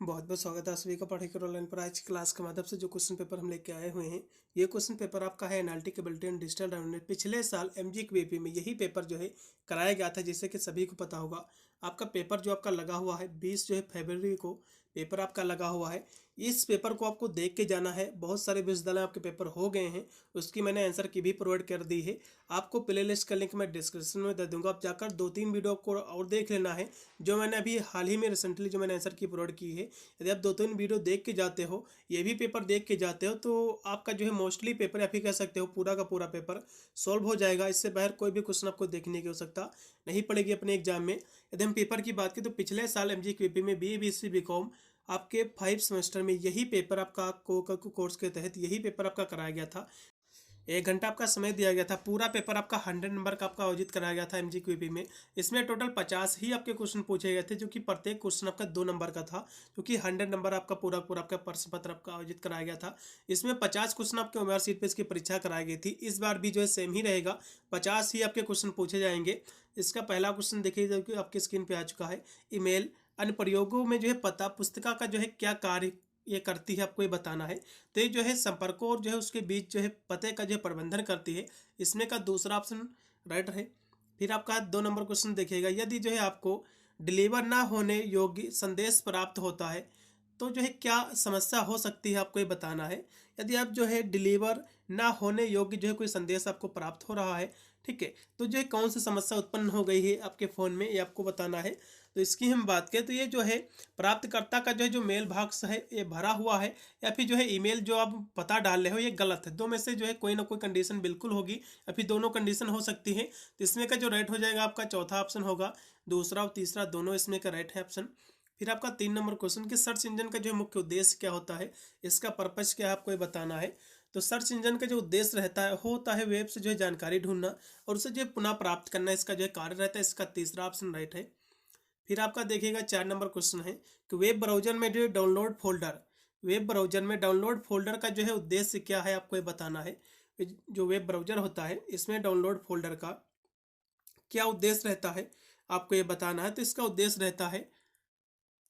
बहुत बहुत स्वागत है आप सभी का पढ़ेकर ऑनलाइन पर। आज की क्लास के माध्यम से जो क्वेश्चन पेपर हम लेके आए हुए हैं, ये क्वेश्चन पेपर आपका है analytic ability and digital dynamics. पिछले साल एमजीक्यूएपी में यही पेपर जो है कराया गया था, जिससे कि सभी को पता होगा। आपका पेपर जो आपका लगा हुआ है 20 जो है फरवरी को पेपर आपका लगा हुआ है। इस पेपर को आपको देख के जाना है। बहुत सारे विश्वविद्यालय आपके पेपर हो गए हैं, उसकी मैंने आंसर की भी प्रोवाइड कर दी है। आपको प्ले लिस्ट का लिंक मैं डिस्क्रिप्शन में दे दूंगा, आप जाकर 2-3 वीडियो आपको और देख लेना है। जो मैंने अभी हाल ही में रिसेंटली जो मैंने आंसर की प्रोवाइड की है, यदि आप 2-3 वीडियो देख के जाते हो, ये भी पेपर देख के जाते हो, तो आपका जो है मोस्टली पेपर या फिर कह सकते हो पूरा का पूरा पेपर सॉल्व हो जाएगा। इससे बाहर कोई भी क्वेश्चन आपको देखने की हो सकता नहीं पड़ेगी अपने एग्जाम में। यदि हम पेपर की बात करें तो पिछले साल एमजीक्यूपी में बीए बीएससी बीकॉम आपके 5 सेमेस्टर में यही पेपर आपका कोर्स के तहत यही पेपर आपका कराया गया था। 1 घंटा आपका समय दिया गया था। पूरा पेपर आपका 100 नंबर का आपका आयोजित कराया गया था एमजीक्यूपी में। इसमें टोटल 50 ही आपके क्वेश्चन पूछे गए थे, जो कि प्रत्येक क्वेश्चन आपका 2 नंबर का था, क्योंकि 100 नंबर आपका पूरा पूरा आपका प्रश्न पत्र आपका आयोजित कराया गया था। इसमें 50 क्वेश्चन आपके उम्मीदवार सीट पे इसकी परीक्षा कराई गई थी। इस बार भी जो है सेम ही रहेगा, 50 ही आपके क्वेश्चन पूछे जाएंगे। इसका पहला क्वेश्चन देखिए जो कि आपकी स्क्रीन पे आ चुका है। ईमेल अनुप्रयोगों में जो है पता पुस्तिका का जो है क्या कार्य ये करती है, आपको ये बताना है। तो ये जो है संपर्कों और जो है उसके बीच जो है पते का जो है प्रबंधन करती है। इसमें का दूसरा ऑप्शन राइट है। फिर आपका 2 नंबर क्वेश्चन देखिएगा। यदि जो है आपको डिलीवर ना होने योग्य संदेश प्राप्त होता है, तो जो है क्या समस्या हो सकती है, आपको ये बताना है। यदि आप जो है डिलीवर ना होने योग्य जो है कोई संदेश आपको प्राप्त हो रहा है, ठीक है, तो जो है कौन सी समस्या उत्पन्न हो गई है आपके फ़ोन में, ये आपको बताना है। तो इसकी हम बात करें तो ये जो है प्राप्तकर्ता का जो है जो मेल बॉक्स है ये भरा हुआ है, या फिर जो है ईमेल जो आप पता डाल रहे हो ये गलत है। दो में से जो है कोई ना कोई कंडीशन बिल्कुल होगी, या फिर दोनों कंडीशन हो सकती है। तो इसमें का जो राइट हो जाएगा आपका चौथा ऑप्शन होगा। दूसरा और तीसरा दोनों इसमें का राइट है ऑप्शन। फिर आपका 3 नंबर क्वेश्चन कि सर्च इंजन का जो है मुख्य उद्देश्य क्या होता है, इसका पर्पज क्या है, आपको ये बताना है। तो सर्च इंजन का जो उद्देश्य रहता है होता है वेब से जो है जानकारी ढूंढना और उसे जो है पुनः प्राप्त करना, इसका जो है कार्य रहता है। इसका तीसरा ऑप्शन राइट है। फिर आपका देखिएगा 4 नंबर क्वेश्चन है कि वेब ब्राउजर में जो है डाउनलोड फोल्डर, वेब ब्राउजर में डाउनलोड फोल्डर का जो है उद्देश्य क्या है, आपको ये बताना है। जो वेब ब्राउजर होता है इसमें डाउनलोड फोल्डर का क्या उद्देश्य रहता है, आपको ये बताना है। तो इसका उद्देश्य रहता है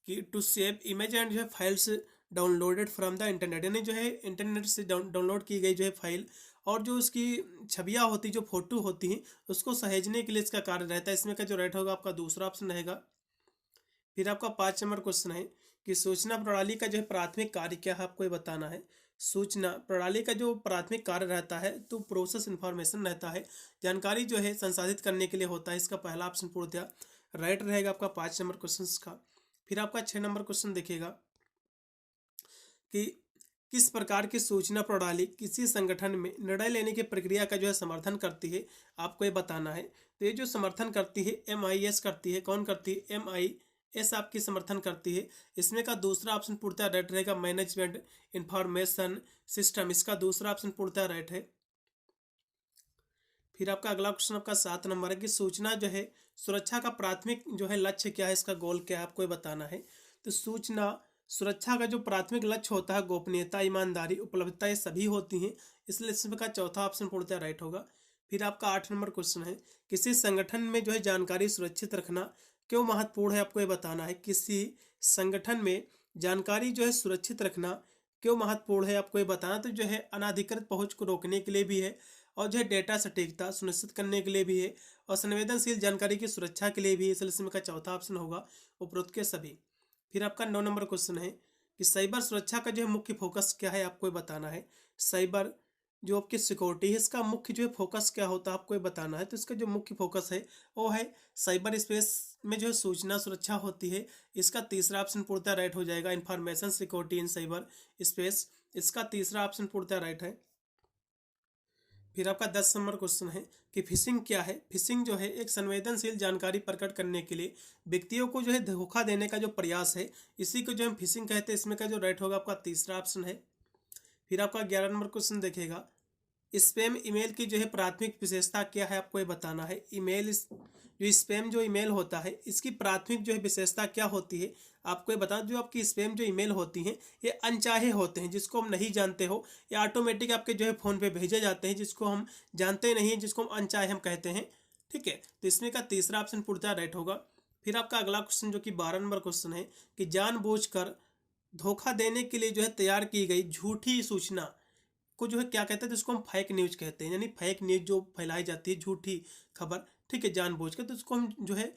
कि टू सेव इमेज एंड जो है files downloaded from the internet, यानी जो है इंटरनेट से डाउनलोड की गई जो है फाइल और जो उसकी छवियाँ होती जो फोटो होती हैं उसको सहेजने के लिए इसका कार्य रहता है। इसमें का जो राइट होगा आपका दूसरा ऑप्शन रहेगा। फिर आपका 5 नंबर क्वेश्चन है कि सूचना प्रणाली का जो है प्राथमिक कार्य क्या है, आपको ये बताना है। सूचना प्रणाली का जो प्राथमिक कार्य रहता है तो प्रोसेस इंफॉर्मेशन रहता है, जानकारी जो है संसाधित करने के लिए होता है। इसका पहला ऑप्शन पूर्णतः राइट रहेगा आपका 5 नंबर क्वेश्चन का। फिर आपका 6 नंबर क्वेश्चन देखिएगा कि किस प्रकार की सूचना प्रणाली किसी संगठन में निर्णय लेने की प्रक्रिया का जो है समर्थन करती है, आपको ये बताना है। तो ये जो समर्थन करती है MIS करती है। कौन करती है? MIS आपकी समर्थन करती है। इसमें का दूसरा ऑप्शन पूर्णतः राइट रहेगा मैनेजमेंट इंफॉर्मेशन सिस्टम, इसका दूसरा ऑप्शन पूर्णतः राइट है। फिर आपका अगला क्वेश्चन आपका 7 नंबर है कि सूचना जो है सुरक्षा का प्राथमिक जो है लक्ष्य क्या है, इसका गोल क्या है, आपको ये बताना है। तो सूचना सुरक्षा का जो प्राथमिक लक्ष्य होता है गोपनीयता, ईमानदारी, उपलब्धता, ये सभी होती हैं, इसलिए इसमें का चौथा ऑप्शन पूर्णतः राइट होगा। फिर आपका 8 नंबर क्वेश्चन है किसी संगठन में जो है जानकारी सुरक्षित रखना क्यों महत्वपूर्ण है, आपको ये बताना है। किसी संगठन में जानकारी जो है सुरक्षित रखना क्यों महत्वपूर्ण है, आपको ये बताना। तो जो है अनाधिकृत पहुंच को रोकने के लिए भी है, और जो है डेटा सटीकता सुनिश्चित करने के लिए भी है, और संवेदनशील जानकारी की सुरक्षा के लिए भी है। इसलिए इसमें का चौथा ऑप्शन होगा उपरोक्त के सभी। फिर आपका 9 नंबर क्वेश्चन है कि साइबर सुरक्षा का जो है मुख्य फोकस क्या है, आपको ये बताना है। साइबर जो आपकी सिक्योरिटी है इसका मुख्य जो है फोकस क्या होता है, आपको ये बताना है। तो इसका जो मुख्य फोकस है वो है साइबर स्पेस में जो है सूचना सुरक्षा होती है। इसका तीसरा ऑप्शन पूर्णतः राइट हो जाएगा information security in cyber space, इसका तीसरा ऑप्शन पूर्णतः राइट है। फिर आपका 10 नंबर क्वेश्चन है कि फिशिंग क्या है। फिशिंग जो है एक संवेदनशील जानकारी प्रकट करने के लिए व्यक्तियों को जो है धोखा देने का जो प्रयास है, इसी को जो हम फिशिंग कहते हैं। इसमें का जो राइट होगा आपका तीसरा ऑप्शन है। फिर आपका 11 नंबर क्वेश्चन देखेगा स्पैम ईमेल की जो है प्राथमिक विशेषता क्या है, आपको ये बताना है। जो स्पैम जो ईमेल होता है इसकी प्राथमिक जो है विशेषता क्या होती है, आपको ये बताना। जो आपकी स्पैम जो ईमेल होती हैं ये अनचाहे होते हैं, जिसको हम नहीं जानते हो, या ऑटोमेटिक आपके जो है फ़ोन पे भेजे जाते हैं, जिसको हम जानते नहीं हैं, जिसको हम अनचाहे हम कहते हैं, ठीक है। तो इसमें का तीसरा ऑप्शन पूर्णतः राइट होगा। फिर आपका अगला क्वेश्चन जो कि 12 नंबर क्वेश्चन है कि जानबूझकर धोखा देने के लिए जो है तैयार की गई झूठी सूचना को जो है क्या कहते हैं, तो इसको हम फेक न्यूज कहते हैं। यानी फेक न्यूज जो फैलाई जाती है, झूठी खबर, ठीक है, जानबूझ के, तो उसको हम जो है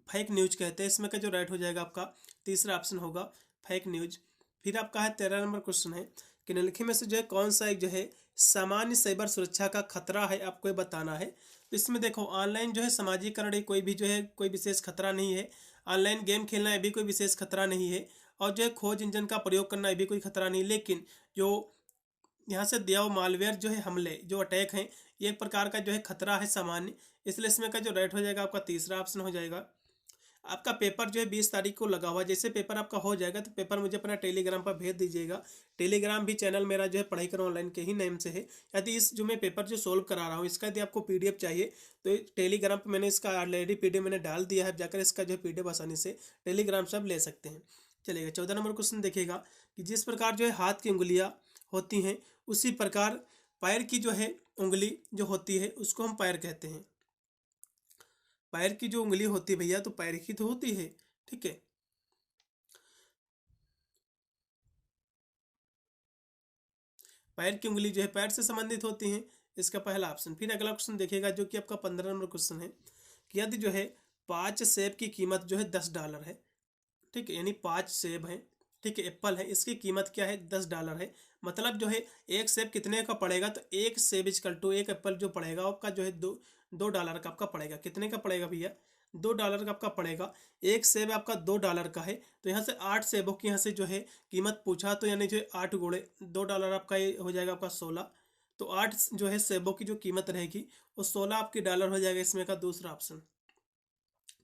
फेक न्यूज कहते हैं। इसमें का जो राइट हो जाएगा आपका तीसरा ऑप्शन होगा फेक न्यूज। फिर आपका है 13 नंबर क्वेश्चन है कि निम्नलिखित में से जो है कौन सा एक जो है सामान्य साइबर सुरक्षा का खतरा है, आपको ये बताना है। तो इसमें देखो, ऑनलाइन जो है सामाजिकरण ये कोई भी जो है कोई विशेष खतरा नहीं है। ऑनलाइन गेम खेलना ये भी कोई विशेष खतरा नहीं है। और जो है खोज इंजन का प्रयोग करना ये भी कोई खतरा नहीं। लेकिन जो यहाँ से दिया हुआ मालवेयर जो है हमले, जो अटैक हैं, ये एक प्रकार का जो है खतरा है सामान्य। इसलिए इसमें का जो राइट हो जाएगा आपका तीसरा ऑप्शन हो जाएगा। आपका पेपर जो है 20 तारीख को लगा हुआ, जैसे पेपर आपका हो जाएगा तो पेपर मुझे अपना टेलीग्राम पर भेज दीजिएगा। टेलीग्राम भी चैनल मेरा जो है पढ़ाई करो ऑनलाइन के ही नेम से है। यदि इस जो मैं पेपर जो सोल्व करा रहा हूँ इसका यदि आपको पीडीएफ चाहिए तो टेलीग्राम पर मैंने इसका ऑलरेडी पीडीएफ मैंने डाल दिया है, जाकर इसका जो है पीडीएफ आसानी से टेलीग्राम से आप ले सकते हैं। चलिएगा 14 नंबर क्वेश्चन देखिएगा कि जिस प्रकार जो है हाथ की उंगलियाँ होती हैं उसी प्रकार पैर की जो है उंगली जो होती है उसको हम पैर कहते हैं। पैर की जो उंगली होती है भैया, तो पैर की तो होती है, ठीक है। पैर की उंगली जो है पैर से संबंधित होती है, इसका पहला ऑप्शन। फिर अगला क्वेश्चन देखिएगा जो कि आपका 15 नंबर क्वेश्चन है कि यदि जो है 5 सेब की कीमत जो है $10 है, ठीक है, यानी 5 सेब हैं, ठीक है, एप्पल है, इसकी कीमत क्या है, $10 है। मतलब जो है एक सेब कितने का पड़ेगा, तो एक सेब इजकल टू एक एप्पल जो पड़ेगा आपका जो है दो डॉलर का आपका पड़ेगा। कितने का पड़ेगा भैया, $2 का आपका पड़ेगा। एक सेब आपका $2 का है, तो यहाँ से 8 सेबों की यहाँ से जो है कीमत पूछा, तो यानी जो 8 गुणे $2 आपका ये हो जाएगा आपका 16। तो 8 जो है सेबों की जो कीमत रहेगी वो 16 आपकी डॉलर हो जाएगा, इसमें का दूसरा ऑप्शन।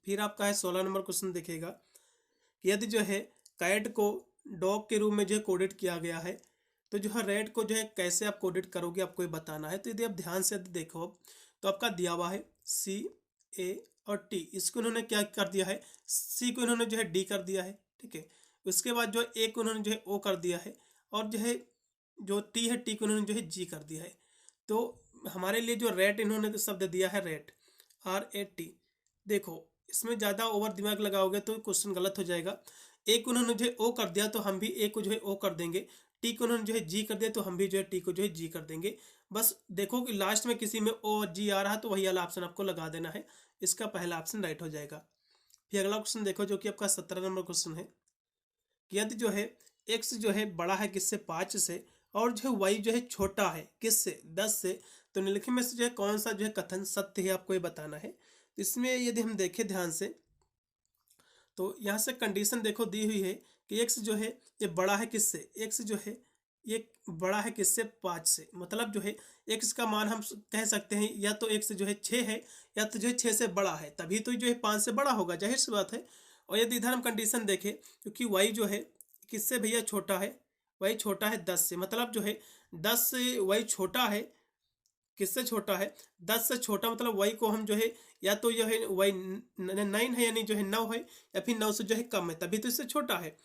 फिर आपका है 16 नंबर क्वेश्चन देखिएगा कि यदि जो है कैट को डॉग के रूप में जो है कोडेड किया गया है, तो जो है रेड को जो है कैसे आप कोडेड करोगे, आपको ये बताना है। तो यदि आप ध्यान से देखो तो आपका दिया हुआ है C A और T, इसको उन्होंने क्या कर दिया है, C को इन्होंने जो है D कर दिया है, ठीक है। उसके बाद जो है A को उन्होंने जो है O कर दिया है, और जो है जो T है T को उन्होंने जो है G कर दिया है। तो हमारे लिए जो रेट इन्होंने तो शब्द दिया है रेट RAT, देखो इसमें ज़्यादा ओवर दिमाग लगाओगे तो क्वेश्चन गलत हो जाएगा। एक उन्होंने जो है ओ कर दिया तो हम भी ए को जो है ओ कर देंगे, टी को उन्होंने जो है जी कर दिया तो हम भी जो है टी को जो है जी कर देंगे। बस देखो कि लास्ट में किसी में ओ और जी आ रहा है तो वही वाला ऑप्शन आपको लगा देना है, इसका पहला ऑप्शन राइट हो जाएगा। फिर अगला क्वेश्चन देखो जो कि आपका 17 नंबर क्वेश्चन है कि यदि जो है एक्स जो है बड़ा है किससे, 5 से, और जो है वाई जो है छोटा है किससे, 10 से, तो निम्नलिखित में से जो है कौन सा जो है कथन सत्य है, आपको ये बताना है। तो इसमें यदि हम देखें ध्यान से तो यहाँ से कंडीशन देखो दी हुई है कि एक्स जो है ये बड़ा है किससे, एक्स जो है ये बड़ा है किससे, 5 से। मतलब जो है एक्स का मान हम कह सकते हैं या तो एक्स जो है 6 है या तो जो है 6 से बड़ा है, तभी तो जो है 5 से बड़ा होगा, जाहिर सी बात है। और यदि इधर हम कंडीशन देखें क्योंकि वाई जो है किससे भैया छोटा है, वाई छोटा है 10 से, मतलब जो है 10 से वाई छोटा है, किससे छोटा है, 10 से छोटा, मतलब वाई को हम जो है या तो जो है वाई 9 है यानी जो है 9 है, या फिर 9 से जो है कम है, तभी तो इससे छोटा है।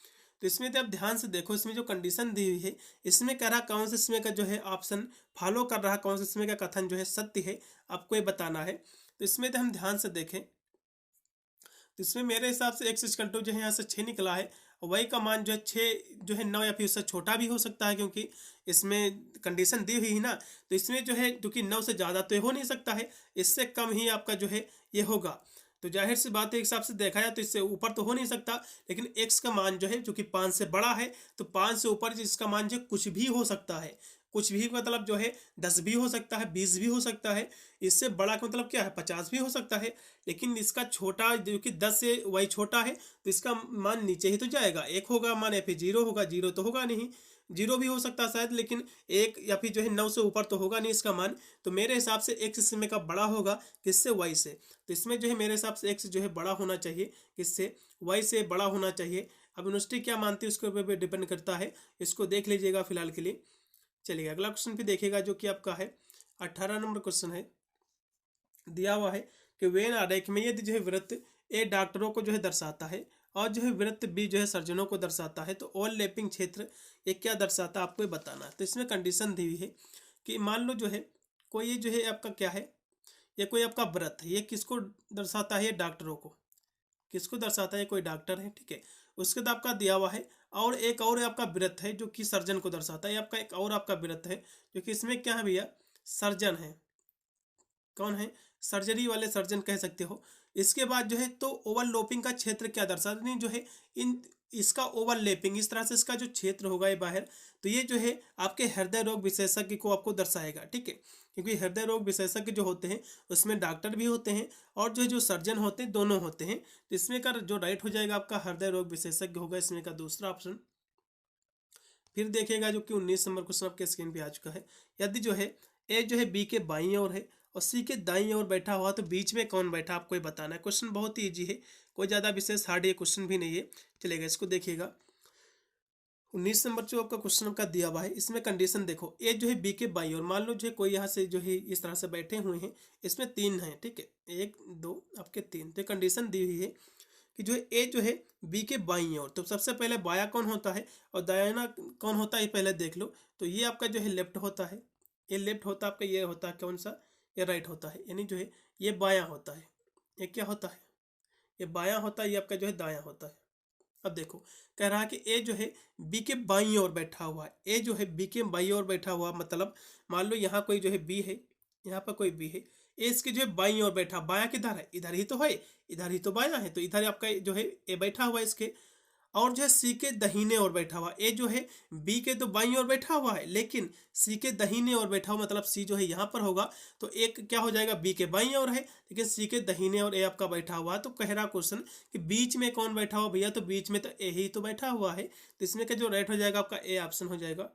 तो इसमें तो आप ध्यान से देखो, इसमें जो कंडीशन दी हुई है इसमें कह रहा कौन से इसमें का जो है ऑप्शन फॉलो कर रहा, कौन से इसमें का कथन जो है सत्य है, आपको ये बताना है। तो इसमें तो हम ध्यान से देखें तो इसमें मेरे हिसाब से एक्स इक्वल टू जो है यहाँ से 6 निकला है, और वाई का मान जो है 6 जो है 9 या फिर उससे छोटा भी हो सकता है, क्योंकि इसमें कंडीशन दी हुई है ना। तो इसमें जो है क्योंकि 9 से ज़्यादा तो हो नहीं सकता है, इससे कम ही आपका जो है ये होगा। तो जाहिर सी बात है एक हिसाब से देखा जाए तो इससे ऊपर तो हो नहीं सकता, लेकिन एक्स का मान जो है जो कि 5 से बड़ा है, तो 5 से ऊपर इसका मान जो कुछ भी हो सकता है, कुछ भी मतलब जो है 10 भी हो सकता है, 20 भी हो सकता है, इससे बड़ा का मतलब क्या है 50 भी हो सकता है। लेकिन इसका छोटा जो कि 10 से वही छोटा है तो इसका मान नीचे ही तो जाएगा, एक होगा मान या फिर 0 होगा, 0 तो होगा नहीं, 0 भी हो सकता है शायद, लेकिन एक या फिर जो है 9 से ऊपर तो होगा नहीं इसका मान। तो मेरे हिसाब से एक्स इसमें का बड़ा होगा किससे, वाई से। तो इसमें जो है मेरे हिसाब से एक्स जो है बड़ा होना चाहिए किससे, वाई से बड़ा होना चाहिए। अब यूनिवर्सिटी क्या मानती है उसके ऊपर डिपेंड करता है, इसको देख लीजिएगा फिलहाल के लिए। चलिए अगला क्वेश्चन भी देखिएगा जो कि आपका है 18 नंबर क्वेश्चन है, दिया हुआ है कि वेन आरेख में यदि जो है वृत्त ए डॉक्टरों को जो है दर्शाता है और जो है वृत्त बी जो है सर्जनों को दर्शाता है, तो ओवरलैपिंग क्षेत्र ये क्या दर्शाता है, आपको ये बताना है। तो इसमें कंडीशन दी हुई है कि मान लो जो है कोई ये जो है आपका क्या है, ये कोई आपका व्रत है, ये किसको दर्शाता है, ये डॉक्टरों को, किसको दर्शाता है, कोई डॉक्टर है, ठीक है। उसके बाद आपका दिया हुआ है और एक और आपका व्रत है जो कि सर्जन को दर्शाता है। आपका एक और आपका व्रत है जो कि इसमें क्या है भैया, सर्जन है। कौन है, सर्जरी वाले सर्जन कह सकते हो। इसके बाद जो है तो ओवरलोपिंग का क्षेत्र क्या दर्शाता नहीं जो है इन इसका ओवरलैपिंग, इस तरह से इसका जो क्षेत्र होगा ये बाहर, तो ये जो है आपके हृदय रोग विशेषज्ञ को आपको दर्शाएगा, ठीक है। क्योंकि हृदय रोग विशेषज्ञ जो होते हैं उसमें डॉक्टर भी होते हैं और जो सर्जन होते हैं दोनों होते हैं। तो इसमें का जो राइट हो जाएगा आपका हृदय रोग विशेषज्ञ होगा, इसमें का दूसरा ऑप्शन। फिर देखिएगा जो कि 19 नंबर क्वेश्चन आपके स्क्रीन पे आ चुका है। यदि जो है ए जो है बी के बाईं ओर है और सी के दाईं ओर बैठा हुआ तो बीच में कौन बैठा आपको ये बताना है। क्वेश्चन बहुत ही ईजी है, कोई ज़्यादा विशेष हार्ड ये क्वेश्चन भी नहीं है, चलेगा। इसको देखिएगा 19 नंबर जो आपका क्वेश्चन का दिया हुआ है, इसमें कंडीशन देखो, ए जो है बी के बाईं ओर, मान लो जो है कोई यहाँ से जो है इस तरह से बैठे हुए हैं, इसमें तीन हैं, ठीक है, एक दो आपके तीन। तो कंडीशन दी हुई है कि जो है ए जो है बी के बाईं ओर, तो सबसे पहले बाया कौन होता है और दायाना कौन होता है पहले देख लो। तो ये आपका जो है लेफ्ट होता है, ये लेफ्ट होता है आपका, ये होता है कौन सा, ये राइट होता है, यानी जो है ये बाया होता है, ये क्या होता है, ये बाया होता है, ये आपका जो है दाया होता है। अब देखो कह रहा है कि ए जो है बी के बाईं ओर बैठा हुआ है, ए जो है बी के बाईं ओर बैठा हुआ, मतलब मान लो यहाँ कोई जो है बी है, यहाँ पर कोई बी है, ए इसके जो है बाईं ओर बैठा, बाया किधर है, इधर ही तो है, इधर ही तो बाया है, तो इधर आपका जो है ए बैठा हुआ है इसके। और जो है सी के दहीने ओर बैठा हुआ, ए जो है बी के तो बाईं ओर बैठा हुआ है लेकिन सी के दहीने ओर बैठा हुआ, मतलब सी जो है यहाँ पर होगा तो एक क्या हो जाएगा, बी के बाईं ओर है लेकिन सी के दहीने ओर ए आपका बैठा हुआ है। तो कह रहा क्वेश्चन कि बीच में कौन बैठा हुआ भैया, तो बीच में तो ए ही तो बैठा हुआ है, तो इसमें का जो राइट हो जाएगा आपका ए ऑप्शन हो जाएगा।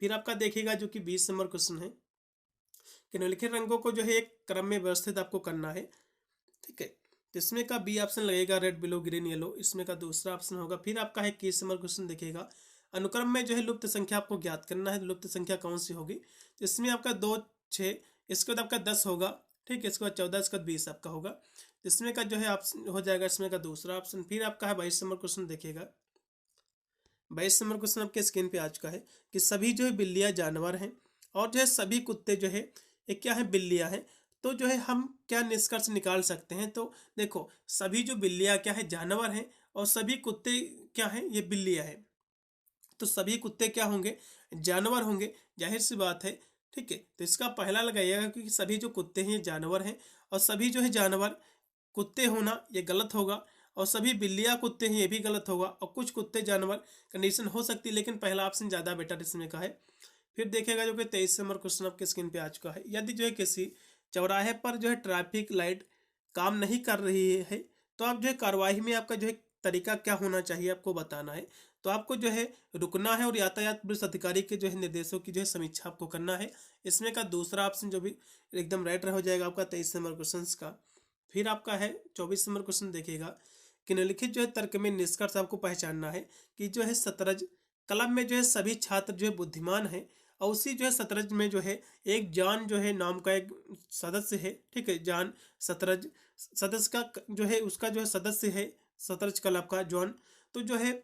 फिर आपका देखिएगा जो कि 20 नंबर क्वेश्चन है कि निम्नलिखित रंगों को जो है एक क्रम में व्यवस्थित आपको करना है, ठीक है। तो इसमें का बी ऑप्शन लगेगा, रेड ब्लू ग्रीन येलो, इसमें का दूसरा ऑप्शन होगा। फिर आपका है 21 नंबर क्वेश्चन देखिएगा, अनुक्रम में जो है लुप्त संख्या आपको ज्ञात करना है, लुप्त संख्या कौन सी होगी। तो इसमें आपका 2 6, इसके बाद आपका 10 होगा, ठीक है, इसके बाद 14, इसके बाद 20 आपका होगा। तो इसमें का जो है ऑप्शन हो जाएगा इसमें का दूसरा ऑप्शन। फिर आपका है 22 नंबर क्वेश्चन देखिएगा, 22 नंबर क्वेश्चन आपके स्क्रीन पे आ चुका है कि सभी जो है बिल्लियाँ जानवर हैं और जो है सभी कुत्ते जो है ये क्या है, बिल्लियाँ हैं। तो जो है हम क्या निष्कर्ष निकाल सकते हैं, तो देखो सभी जो बिल्लियाँ क्या है, जानवर हैं और सभी कुत्ते क्या हैं, ये बिल्लियाँ हैं। तो सभी कुत्ते क्या होंगे, जानवर होंगे, जाहिर सी बात है, ठीक है। तो इसका पहला लगाइएगा क्योंकि सभी जो कुत्ते हैं ये जानवर हैं और सभी जो है जानवर कुत्ते होना ये गलत होगा और सभी बिल्लियाँ कुत्ते हैं ये भी गलत होगा और कुछ कुत्ते जानवर कंडीशन हो सकती है, लेकिन पहला ऑप्शन ज़्यादा बेटर इसमें का है। फिर देखेगा जो कि 23 नंबर क्वेश्चन आपके स्क्रीन पे आ चुका है, यदि जो है किसी चौराहे पर जो है ट्रैफिक लाइट काम नहीं कर रही है तो आप जो है कार्यवाही में आपका जो है तरीका क्या होना चाहिए आपको बताना है। तो आपको जो है रुकना है और यातायात पुलिस अधिकारी के जो है निर्देशों की जो है समीक्षा आपको करना है। इसमें का दूसरा ऑप्शन जो भी एकदम राइट हो जाएगा आपका 23 नंबर क्वेश्चन का। फिर आपका है 24 नंबर क्वेश्चन देखिएगा कि निम्नलिखित जो है तर्क में निष्कर्ष आपको पहचानना है कि जो है शतरंज क्लब में जो है सभी छात्र जो है बुद्धिमान है और उसी जो है शतरंज में जो है एक जॉन जो है नाम का एक सदस्य है, ठीक है, जॉन शतरंज सदस्य का जो है उसका जो है सदस्य है शतरंज क्लब का जॉन, तो जो है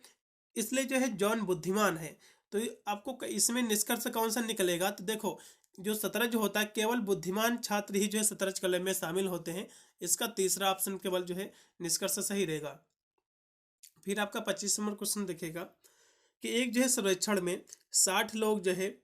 इसलिए जो है जॉन बुद्धिमान है। तो आपको इसमें निष्कर्ष कौन सा निकलेगा, तो देखो जो शतरंज होता है केवल बुद्धिमान छात्र ही जो है शतरंज क्लब में शामिल होते हैं, इसका तीसरा ऑप्शन केवल जो है निष्कर्ष सही रहेगा। फिर आपका 25 नंबर क्वेश्चन देखेगा कि एक जो है सर्वेक्षण में 60 लोग जो है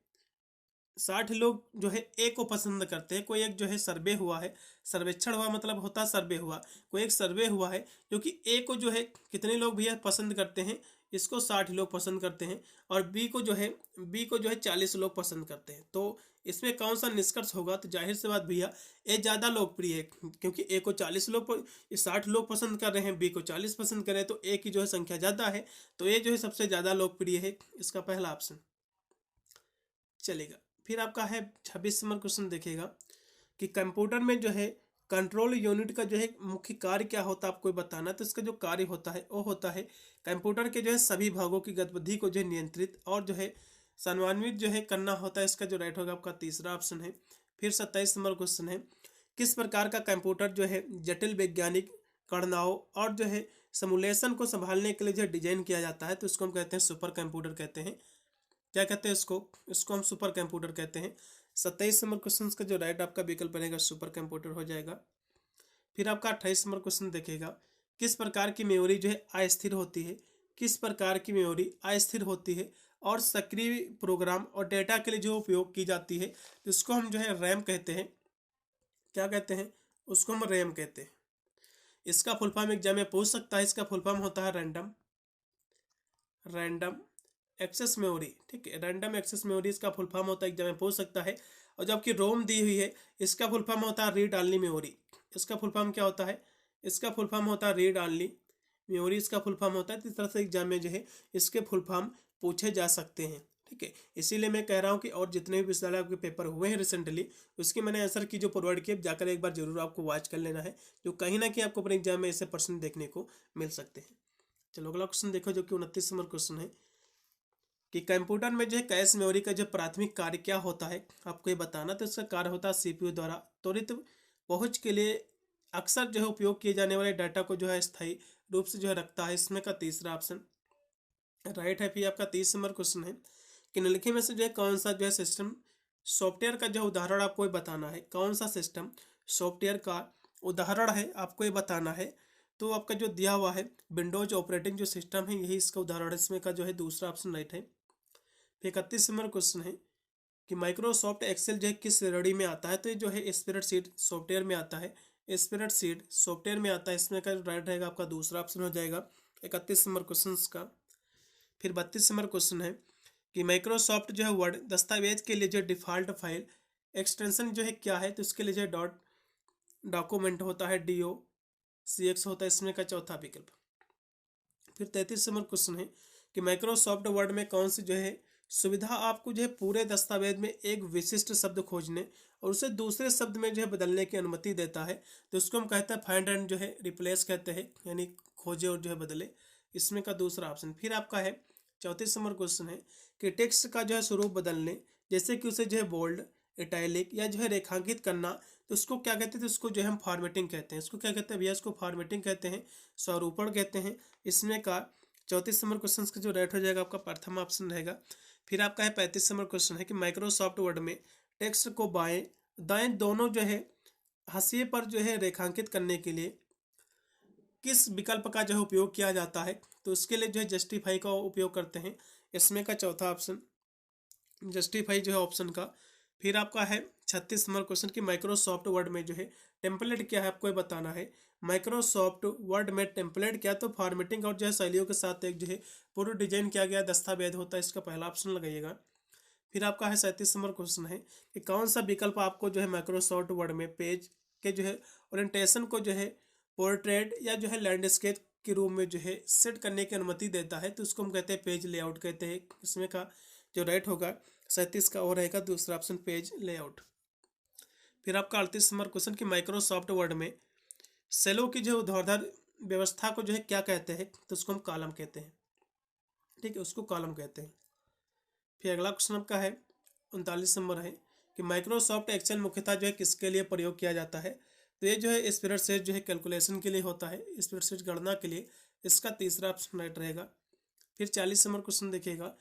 60 लोग जो है ए को पसंद करते हैं। कोई एक जो है सर्वे हुआ है, सर्वेक्षण हुआ मतलब होता सर्वे हुआ, कोई एक सर्वे हुआ है जो कि ए को जो है कितने लोग भैया पसंद करते हैं, इसको 60 लोग पसंद करते हैं और बी को जो है 40 लोग पसंद करते हैं। तो इसमें कौन सा निष्कर्ष होगा, तो जाहिर सी बात भैया ए ज़्यादा लोकप्रिय है क्योंकि ए को 60 लोग पसंद कर रहे हैं, बी को 40 पसंद कर रहे हैं, तो ए की जो है संख्या ज़्यादा है, तो ए जो है सबसे ज़्यादा लोकप्रिय है, इसका पहला ऑप्शन चलेगा। फिर आपका है 26 नंबर क्वेश्चन देखिएगा कि कंप्यूटर में जो है कंट्रोल यूनिट का जो है मुख्य कार्य क्या होता है आपको बताना। तो इसका जो कार्य होता है वो होता है कंप्यूटर के जो है सभी भागों की गतिविधि को जो है नियंत्रित और जो है समन्वित जो है करना होता है, इसका जो राइट होगा आपका तीसरा ऑप्शन है। फिर 27 नंबर क्वेश्चन है किस प्रकार का कंप्यूटर जो है जटिल वैज्ञानिक गणनाओं और जो है सिमुलेशन को संभालने के लिए जो डिजाइन किया जाता है, तो इसको हम कहते हैं सुपर कंप्यूटर कहते हैं। क्या कहते हैं इसको हम सुपर कंप्यूटर कहते हैं। 27 नंबर क्वेश्चन का जो राइट आपका विकल्प बनेगा सुपर कंप्यूटर हो जाएगा। फिर आपका 28 नंबर क्वेश्चन देखेगा किस प्रकार की मेमोरी जो है अस्थिर होती है, किस प्रकार की मेमोरी अस्थिर होती है और सक्रिय प्रोग्राम और डेटा के लिए जो उपयोग की जाती है, इसको हम जो है रैम कहते हैं। क्या कहते हैं? उसको हम रैम कहते हैं। इसका फुल फॉर्म एग्जाम में पूछ सकता है। इसका फुल फॉर्म होता है रैंडम एक्सेस मेमोरी। ठीक है, रैंडम एक्सेस मेमोरी इसका फुल फॉर्म होता है, एग्जाम में पूछ सकता है। और जब कि रोम दी हुई है, इसका फुल फॉर्म होता है रीड ऑनली मेमोरी। इसका फुल फॉर्म क्या होता है? इसका फुल फॉर्म होता है रीड ऑनली मेमोरी, इसका फुल फॉर्म होता है। इस तरह से एग्जाम में जो है इसके फुल फॉर्म पूछे जा सकते हैं। ठीक है, इसीलिए मैं कह रहा हूँ कि और जितने भी विश्वविद्यालय के पेपर हुए हैं रिसेंटली, उसकी मैंने आंसर की जो प्रोवाइड की, जाकर एक बार जरूर आपको वॉच कर लेना है, जो कहीं ना कहीं आपको अपने एग्जाम में ऐसे प्रश्न देखने को मिल सकते हैं। चलो अगला क्वेश्चन देखो, जो कि 29 नंबर क्वेश्चन है कि कंप्यूटर में जो है कैश मेमोरी का जो प्राथमिक कार्य क्या होता है, आपको ये बताना। तो इसका कार्य होता है सीपीयू द्वारा त्वरित पहुंच के लिए अक्सर जो है उपयोग किए जाने वाले डाटा को जो है स्थायी रूप से जो है रखता है। इसमें का तीसरा ऑप्शन राइट है। फिर आपका 30 नंबर क्वेश्चन है कि निम्नलिखित में से जो है कौन सा जो है सिस्टम सॉफ्टवेयर का जो उदाहरण आपको ये बताना है। कौन सा सिस्टम सॉफ्टवेयर का उदाहरण है, आपको ये बताना है। तो आपका जो दिया हुआ है विंडोज ऑपरेटिंग जो सिस्टम है, यही इसका उदाहरण है। इसमें का जो है दूसरा ऑप्शन राइट है। फिर 31 नंबर क्वेश्चन है कि माइक्रोसॉफ्ट एक्सेल जो है किस श्रेणी में आता है। तो ये जो है स्प्रेडशीट सॉफ्टवेयर में आता है, स्प्रेडशीट सॉफ्टवेयर में आता है। इसमें का राइट रहेगा आपका दूसरा ऑप्शन हो जाएगा 31 नंबर क्वेश्चन का। फिर 32 नंबर क्वेश्चन है कि माइक्रोसॉफ्ट जो है वर्ड दस्तावेज के लिए जो डिफ़ॉल्ट फाइल एक्सटेंशन जो है क्या है। तो इसके लिए जो डॉट डॉक्यूमेंट होता है, DOCX होता है। इसमें का चौथा विकल्प। फिर 33 नंबर क्वेश्चन है कि माइक्रोसॉफ्ट वर्ड में कौन सी जो है सुविधा आपको जो है पूरे दस्तावेज में एक विशिष्ट शब्द खोजने और उसे दूसरे शब्द में जो है बदलने की अनुमति देता है। तो उसको हम कहते हैं फाइंड एंड जो है रिप्लेस कहते हैं, यानी खोजे और जो है बदले। इसमें का दूसरा ऑप्शन। फिर आपका है 34 नंबर क्वेश्चन है कि टेक्स्ट का जो है स्वरूप बदलने, जैसे कि उसे जो है बोल्ड, इटैलिक या जो है रेखांकित करना, तो उसको क्या कहते हैं? तो उसको जो है हम फॉर्मेटिंग कहते हैं। इसको क्या कहते हैं भैया? इसको फॉर्मेटिंग कहते हैं, स्वरूपण कहते हैं। इसमें का 34 नंबर क्वेश्चन का जो राइट हो जाएगा आपका प्रथम ऑप्शन रहेगा। फिर आपका है 35 नंबर क्वेश्चन है कि माइक्रोसॉफ्ट वर्ड में टेक्स्ट को बाएं दाएं दोनों जो है हाशिए पर जो है रेखांकित करने के लिए किस विकल्प का जो है उपयोग किया जाता है। तो उसके लिए जो है जस्टिफाई का उपयोग करते हैं। इसमें का चौथा ऑप्शन जस्टिफाई जो है ऑप्शन का। फिर आपका है 36 नंबर क्वेश्चन कि माइक्रोसॉफ्ट वर्ड में जो है टेम्पलेट क्या है, आपको ये बताना है। माइक्रोसॉफ्ट वर्ड में टेम्पलेट क्या, तो फॉर्मेटिंग और जो है शैलियों के साथ एक जो है पूरा डिजाइन किया गया दस्तावेज होता है। इसका पहला ऑप्शन लगाइएगा। फिर आपका है 37 नंबर क्वेश्चन है कि कौन सा विकल्प आपको जो है माइक्रोसॉफ्ट वर्ड में पेज के जो है ओरिएंटेशन को जो है पोर्ट्रेट या जो है लैंडस्केप के रूप में जो है सेट करने की अनुमति देता है। तो उसको हम कहते हैं पेज लेआउट कहते हैं। इसमें का जो राइट होगा 37 का और रहेगा दूसरा ऑप्शन पेज लेआउट। फिर आपका 38 नंबर क्वेश्चन कि माइक्रोसॉफ्ट वर्ड में सेलों की जो ऊर्ध्वाधर व्यवस्था को जो है क्या कहते हैं। तो उसको हम कॉलम कहते हैं। ठीक है, उसको कॉलम कहते हैं। फिर अगला क्वेश्चन आपका है 39 नंबर है कि माइक्रोसॉफ्ट एक्सेल मुख्यतः जो है किसके लिए प्रयोग किया जाता है। तो ये जो है स्प्रेडशीट जो है कैलकुलेशन के लिए होता है, स्प्रेडशीट गणना के लिए। इसका तीसरा ऑप्शन राइट रहेगा। फिर 40 नंबर क्वेश्चन देखिएगा,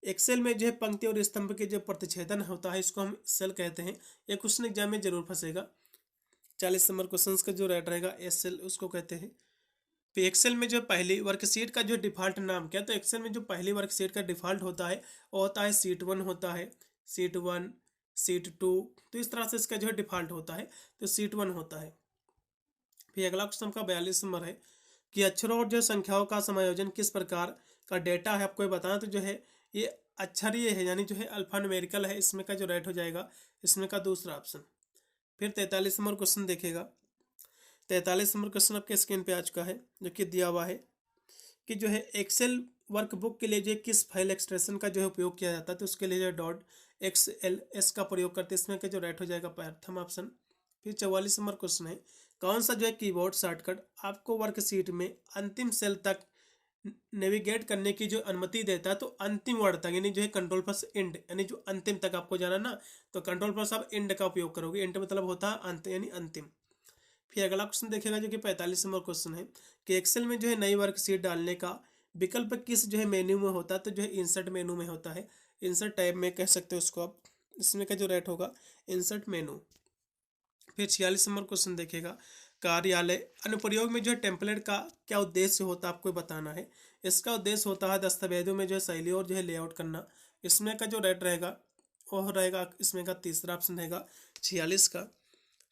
एक्सेल में जो है पंक्ति और स्तंभ के जो प्रतिच्छेदन होता है, इसको हम सेल कहते हैं। ये क्वेश्चन एग्जाम में जरूर फंसेगा। 40 नंबर क्वेश्चन का जो राइट रहेगा SL उसको कहते हैं। फिर एक्सेल में जो पहली वर्कशीट का जो डिफ़ॉल्ट नाम क्या, तो एक्सेल में जो पहली वर्कशीट का डिफ़ॉल्ट होता है वो होता है शीट 1 होता है, शीट 1, शीट 2। तो इस तरह से इसका जो है डिफ़ॉल्ट होता है, तो शीट 1 होता है। फिर अगला क्वेश्चन का 42 नंबर है कि अक्षरों और जो संख्याओं का समायोजन किस प्रकार का डेटा है, आपको ये बताना। तो जो है ये अक्षरीय है, यानी जो है अल्फान्यूमेरिकल है। इसमें का जो राइट हो जाएगा इसमें का दूसरा ऑप्शन। फिर 43 नंबर क्वेश्चन देखिएगा। 43 नंबर क्वेश्चन आपके स्क्रीन पे आ चुका है, जो कि दिया हुआ है कि जो है एक्सेल वर्कबुक के लिए जो किस फाइल एक्सटेंशन का जो है उपयोग किया जाता है। तो उसके लिए जो .xls का प्रयोग करते हैं। इसमें का जो राइट हो जाएगा प्रथम ऑप्शन। फिर 44 नंबर क्वेश्चन है कौन सा जो है कीबोर्ड शॉर्टकट आपको वर्कशीट में अंतिम सेल तक नेविगेट करने की जो अनुमति देता है। तो अंतिम वर्ड तक, यानी जो है कंट्रोल प्लस इंड, यानी जो अंतिम तक आपको जाना ना, तो कंट्रोल प्लस आप इंड का उपयोग करोगे। इंड मतलब होता है अंत, यानी अंतिम। फिर अगला क्वेश्चन देखेगा जो कि 45 नंबर क्वेश्चन है कि एक्सेल में जो है नई वर्कशीट डालने का विकल्प किस जो है मेन्यू में होता है। तो जो है इंसर्ट मेनू में होता है, इंसर्ट टैब में कह सकते हो उसको आप। इसमें का जो राइट होगा इंसर्ट मेनू। फिर 46 नंबर क्वेश्चन देखेगा कार्यालय अनुप्रयोग में जो है टेम्पलेट का क्या उद्देश्य होता है, आपको बताना है। इसका उद्देश्य होता है दस्तावेजों में जो है शैली और जो है लेआउट करना। इसमें का जो रेट रहेगा वो रहेगा, इसमें का तीसरा ऑप्शन रहेगा 46 का।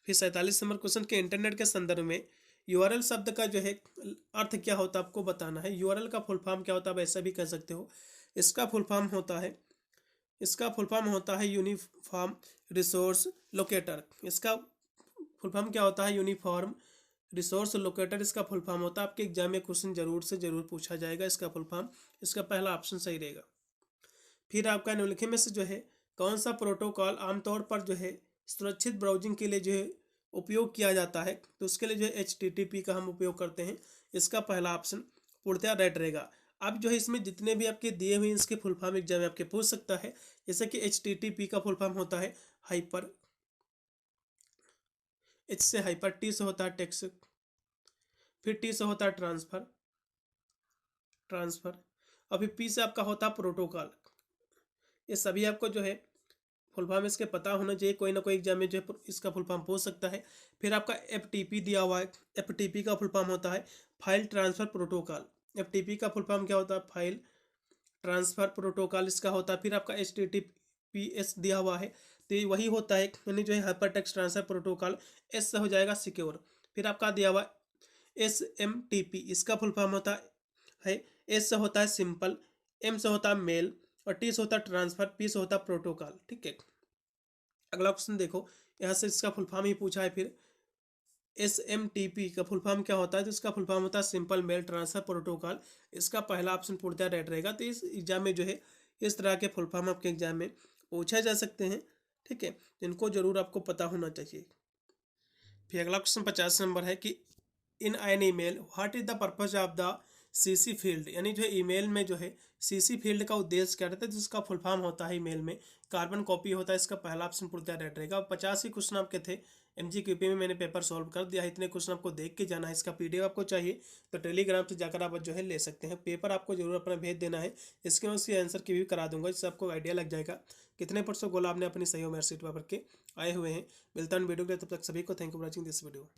फिर 47 नंबर क्वेश्चन के इंटरनेट के संदर्भ में यूआरएल शब्द का जो है अर्थ क्या होता है आपको बताना है। यूआरएल का फुल फॉर्म क्या होता है, आप ऐसा भी कह सकते हो। इसका फुल फॉर्म होता है यूनिफॉर्म रिसोर्स लोकेटर। इसका फुल फॉर्म क्या होता है, यूनिफॉर्म रिसोर्स लोकेटर इसका फुल फॉर्म होता है। आपके एग्जाम में क्वेश्चन जरूर से जरूर पूछा जाएगा इसका फुल फॉर्म। इसका पहला ऑप्शन सही रहेगा। फिर आपका निम्नलिखित में से जो है कौन सा प्रोटोकॉल आमतौर पर जो है सुरक्षित ब्राउजिंग के लिए जो है उपयोग किया जाता है, तो उसके लिए जो है HTTP का हम उपयोग करते हैं। इसका पहला ऑप्शन पूर्णतः राइट रहेगा। अब जो है इसमें जितने भी आपके दिए हुए इसके फुल फॉर्म एग्जाम में आपके पूछ सकता है। जैसे कि HTTP का फुल फॉर्म होता है हाइपर, H से हाइपर, T से होता है टेक्स्ट, फिर T से होता है ट्रांसफर और फिर P से आपका होता है प्रोटोकॉल। ये सभी आपको जो है फुल फॉर्म इसके पता होना चाहिए, कोई ना कोई एग्जाम में जो है इसका फुल फॉर्म पूछ सकता है। फिर आपका FTP दिया हुआ है। FTP का फुल फॉर्म होता है फाइल ट्रांसफर प्रोटोकॉल। FTP का फुल फॉर्म क्या होता है, फाइल ट्रांसफर प्रोटोकॉल इसका होता है। फिर आपका HTTPS दिया हुआ है, तो ये वही होता है यानी जो है hyper text transfer protocol. S से हो जाएगा सिक्योर। फिर आपका दिया हुआ SMTP, इसका फुल फॉर्म होता है, S से होता है सिंपल, M से होता है मेल और T से होता है ट्रांसफर, P से होता है प्रोटोकॉल। ठीक है, अगला क्वेश्चन देखो, यहाँ से इसका फुल फॉर्म ही पूछा है। फिर SMTP का फुल फॉर्म क्या होता है, तो इसका फुल फॉर्म होता है सिंपल मेल ट्रांसफर प्रोटोकॉल। इसका पहला ऑप्शन पूर्णतः राइट रहेगा। तो इस एग्जाम में जो है इस तरह के फुल फॉर्म आपके एग्जाम में पूछा जा सकते हैं। ठीक है, इनको जरूर आपको पता होना चाहिए। फिर अगला क्वेश्चन 50 नंबर है कि in an email what is the purpose of the CC field, यानी जो है ईमेल में जो है CC फील्ड का उद्देश्य क्या रहता है, जिसका फुल फॉर्म होता है ईमेल में कार्बन कॉपी होता है। इसका पहला ऑप्शन पूर्णतः राइट रहेगा। 50 ही क्वेश्चन आपके थे। MGQP में मैंने पेपर सॉल्व कर दिया है। इतने क्वेश्चन आपको देख के जाना है। इसका PDF आपको चाहिए तो टेलीग्राम से जाकर आप जो है ले सकते हैं। पेपर आपको जरूर अपना भेज देना है। इसके मैं उसकी आंसर की भी करा दूंगा, जिससे आपको आइडिया लग जाएगा कितने % गोला आपने अपनी सही मार्कशीट पर के आए हुए हैं। मिलता है वीडियो के, तब तक सभी को thank you for watching this video.